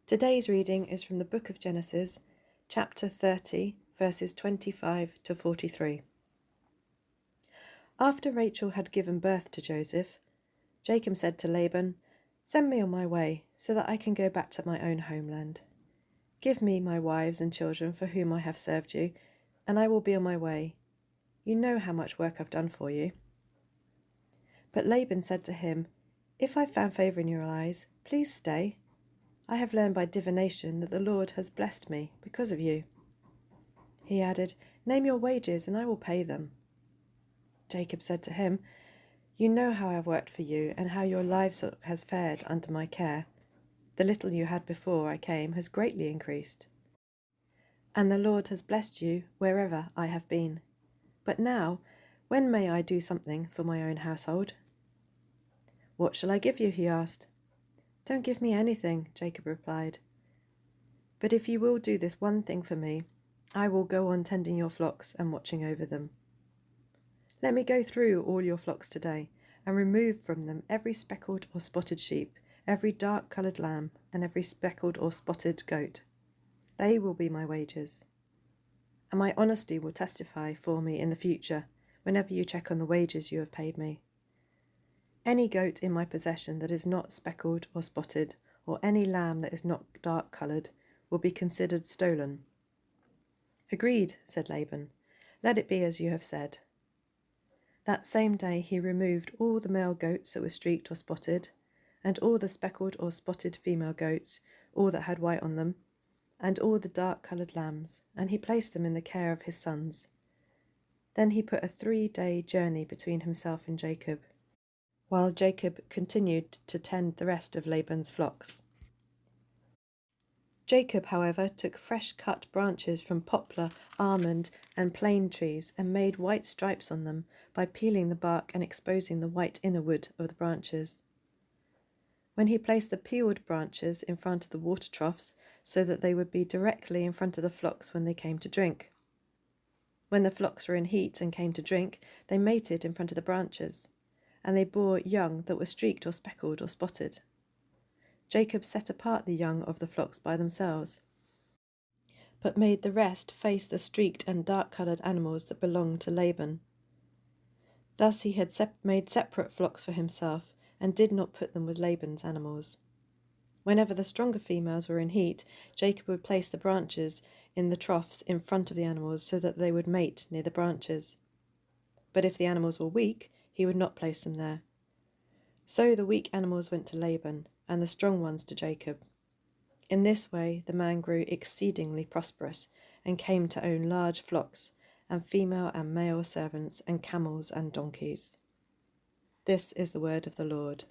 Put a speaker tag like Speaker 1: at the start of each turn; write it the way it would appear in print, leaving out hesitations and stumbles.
Speaker 1: Today's reading is from the book of Genesis, chapter 30, verses 25 to 43. After Rachel had given birth to Joseph, Jacob said to Laban, "Send me on my way, so that I can go back to my own homeland. Give me my wives and children for whom I have served you, and I will be on my way. You know how much work I've done for you." But Laban said to him, "If I've found favour in your eyes, please stay. I have learned by divination that the Lord has blessed me because of you." He added, "Name your wages and I will pay them." Jacob said to him, "You know how I have worked for you and how your livestock has fared under my care. The little you had before I came has greatly increased. And the Lord has blessed you wherever I have been. But now, when may I do something for my own household?" "What shall I give you?" he asked. "Don't give me anything," Jacob replied. "But if you will do this one thing for me, I will go on tending your flocks and watching over them. Let me go through all your flocks today and remove from them every speckled or spotted sheep, every dark-coloured lamb, and every speckled or spotted goat. They will be my wages. And my honesty will testify for me in the future whenever you check on the wages you have paid me. Any goat in my possession that is not speckled or spotted, or any lamb that is not dark-coloured, will be considered stolen." "Agreed," said Laban. "Let it be as you have said." That same day he removed all the male goats that were streaked or spotted, and all the speckled or spotted female goats, all that had white on them, and all the dark-coloured lambs, and he placed them in the care of his sons. Then he put a 3-day journey between himself and Jacob, while Jacob continued to tend the rest of Laban's flocks. Jacob, however, took fresh-cut branches from poplar, almond, and plane trees and made white stripes on them by peeling the bark and exposing the white inner wood of the branches. When he placed the peeled branches in front of the water troughs so that they would be directly in front of the flocks when they came to drink. When the flocks were in heat and came to drink, they mated in front of the branches, and they bore young that were streaked or speckled or spotted. Jacob set apart the young of the flocks by themselves, but made the rest face the streaked and dark-coloured animals that belonged to Laban. Thus he had made separate flocks for himself, and did not put them with Laban's animals. Whenever the stronger females were in heat, Jacob would place the branches in the troughs in front of the animals so that they would mate near the branches. But if the animals were weak, he would not place them there. So the weak animals went to Laban, and the strong ones to Jacob. In this way the man grew exceedingly prosperous, and came to own large flocks, and female and male servants, and camels and donkeys. This is the word of the Lord.